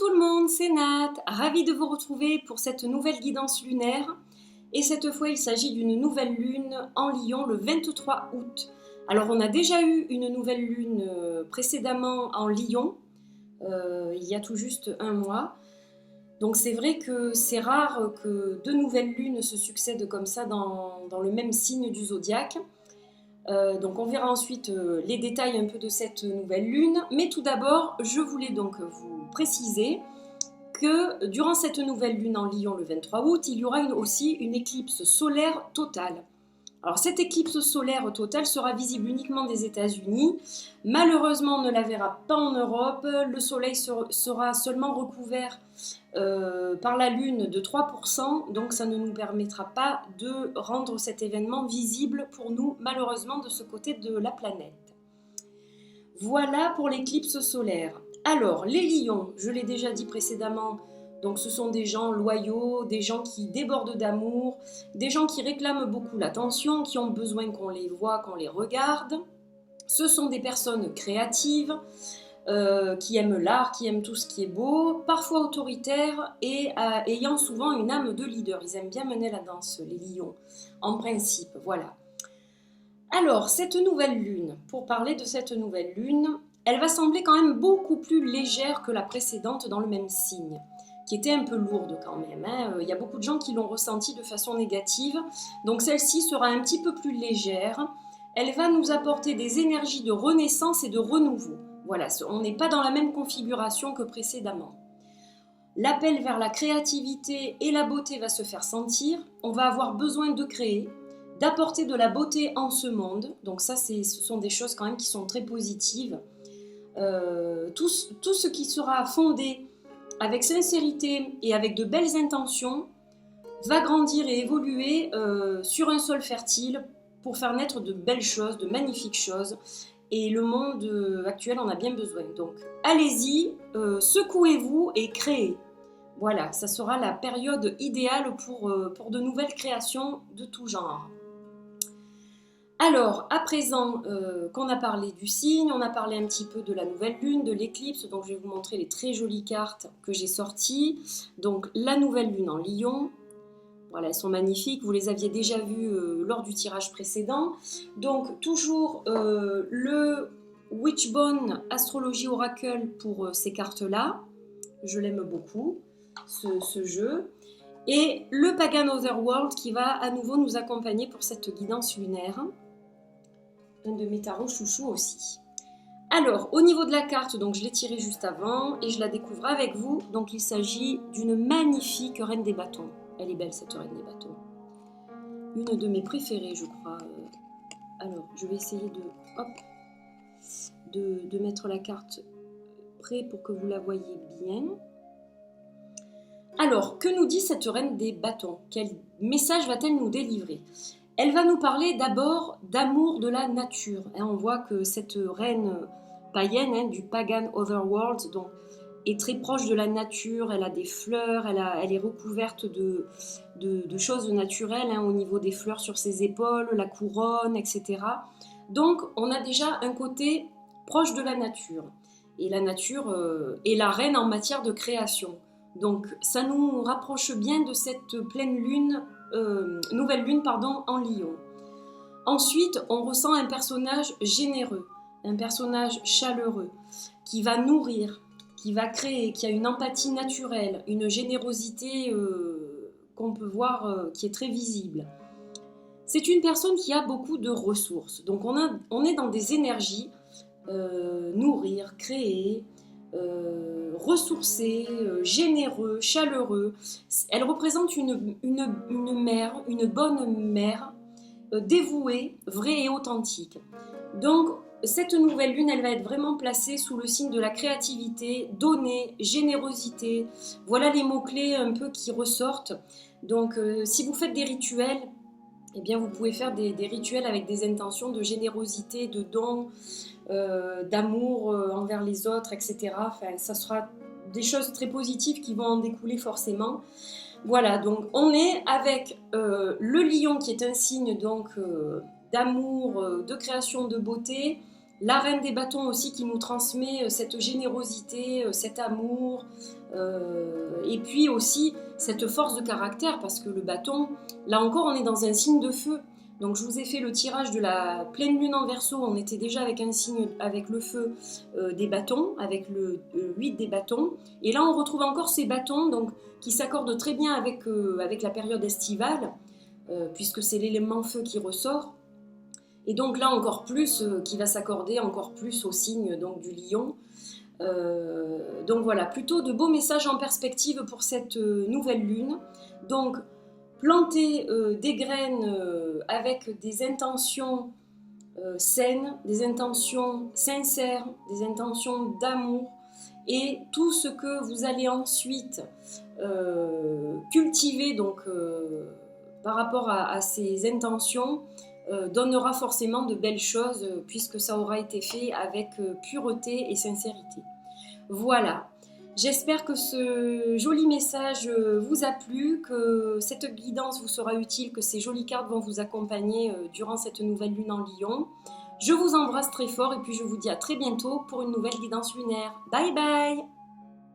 tout le monde, c'est Nat, ravie de vous retrouver pour cette nouvelle guidance lunaire. Et cette fois, il s'agit d'une nouvelle lune en Lion le 23 août. Alors, on a déjà eu une nouvelle lune précédemment en Lion, il y a tout juste un mois. Donc, c'est vrai que c'est rare que deux nouvelles lunes se succèdent comme ça dans le même signe du zodiaque. Donc on verra ensuite les détails un peu de cette nouvelle lune. Mais tout d'abord, je voulais donc vous préciser que durant cette nouvelle lune en Lion le 23 août, il y aura aussi une éclipse solaire totale. Alors cette éclipse solaire totale sera visible uniquement des États-Unis. Malheureusement, on ne la verra pas en Europe. Le soleil sera seulement recouvert par la lune de 3%, donc ça ne nous permettra pas de rendre cet événement visible pour nous, malheureusement, de ce côté de la planète. Voilà pour l'éclipse solaire. Alors, les lions, je l'ai déjà dit précédemment, donc ce sont des gens loyaux, des gens qui débordent d'amour, des gens qui réclament beaucoup l'attention, qui ont besoin qu'on les voit, qu'on les regarde. Ce sont des personnes créatives, qui aiment l'art, qui aiment tout ce qui est beau, parfois autoritaires et ayant souvent une âme de leader. Ils aiment bien mener la danse, les lions, en principe, voilà. Alors, cette nouvelle lune, pour parler de cette nouvelle lune, elle va sembler quand même beaucoup plus légère que la précédente dans le même signe, qui était un peu lourde quand même. Il y a beaucoup de gens qui l'ont ressentie de façon négative, donc celle-ci sera un petit peu plus légère. Elle va nous apporter des énergies de renaissance et de renouveau. Voilà, on n'est pas dans la même configuration que précédemment. L'appel vers la créativité et la beauté va se faire sentir. On va avoir besoin de créer, d'apporter de la beauté en ce monde. Donc ça, ce sont des choses quand même qui sont très positives. Tout ce qui sera fondé avec sincérité et avec de belles intentions va grandir et évoluer sur un sol fertile pour faire naître de belles choses, de magnifiques choses. Et le monde actuel en a bien besoin. Donc allez-y, secouez-vous et créez. Voilà, ça sera la période idéale pour de nouvelles créations de tout genre. Alors, à présent qu'on a parlé du signe, on a parlé un petit peu de la nouvelle lune, de l'éclipse, donc je vais vous montrer les très jolies cartes que j'ai sorties. Donc, la nouvelle lune en Lion, voilà, elles sont magnifiques, vous les aviez déjà vues lors du tirage précédent. Donc, toujours le Witchbone Astrologie Oracle pour ces cartes-là, je l'aime beaucoup, ce jeu. Et le Pagan Otherworld qui va à nouveau nous accompagner pour cette guidance lunaire. Un de mes tarots chouchous aussi. Alors, au niveau de la carte, donc je l'ai tirée juste avant et je la découvre avec vous. Donc, il s'agit d'une magnifique reine des bâtons. Elle est belle, cette reine des bâtons. Une de mes préférées, je crois. Alors, je vais essayer de mettre la carte près pour que vous la voyez bien. Alors, que nous dit cette reine des bâtons? Quel message va-t-elle nous délivrer? Elle va nous parler d'abord d'amour de la nature. On voit que cette reine païenne du Pagan Otherworld donc, est très proche de la nature. Elle a des fleurs, elle est recouverte de choses naturelles au niveau des fleurs sur ses épaules, la couronne, etc. Donc, on a déjà un côté proche de la nature. Et la nature est la reine en matière de création. Donc, ça nous rapproche bien de cette pleine lune, nouvelle lune en Lion. Ensuite, on ressent un personnage généreux, un personnage chaleureux, qui va nourrir, qui va créer, qui a une empathie naturelle, une générosité qu'on peut voir qui est très visible. C'est une personne qui a beaucoup de ressources. Donc, on est dans des énergies, nourrir, créer, ressourcé, généreux, chaleureux. Elle représente une mère, une bonne mère, dévouée, vraie et authentique. Donc, cette nouvelle lune, elle va être vraiment placée sous le signe de la créativité, donner, générosité. Voilà les mots-clés un peu qui ressortent. Donc, si vous faites des rituels, eh bien, vous pouvez faire des rituels avec des intentions de générosité, de don, d'amour envers les autres, etc. Enfin, ça sera des choses très positives qui vont en découler forcément. Voilà, donc on est avec le lion qui est un signe donc d'amour, de création, de beauté, La reine des bâtons aussi qui nous transmet cette générosité, cet amour, et puis aussi cette force de caractère, parce que le bâton, là encore, on est dans un signe de feu. Donc je vous ai fait le tirage de la pleine lune en Verseau, on était déjà avec un signe, avec le feu des bâtons, avec le 8 des bâtons. Et là on retrouve encore ces bâtons donc, qui s'accordent très bien avec la période estivale, puisque c'est l'élément feu qui ressort. Et donc là encore plus, qui va s'accorder encore plus au signe donc, du lion. Donc voilà, plutôt de beaux messages en perspective pour cette nouvelle lune. Donc planter des graines avec des intentions saines, des intentions sincères, des intentions d'amour, et tout ce que vous allez ensuite cultiver donc, par rapport à ces intentions donnera forcément de belles choses puisque ça aura été fait avec pureté et sincérité. Voilà, j'espère que ce joli message vous a plu, que cette guidance vous sera utile, que ces jolies cartes vont vous accompagner durant cette nouvelle lune en Lion. Je vous embrasse très fort et puis je vous dis à très bientôt pour une nouvelle guidance lunaire. Bye bye!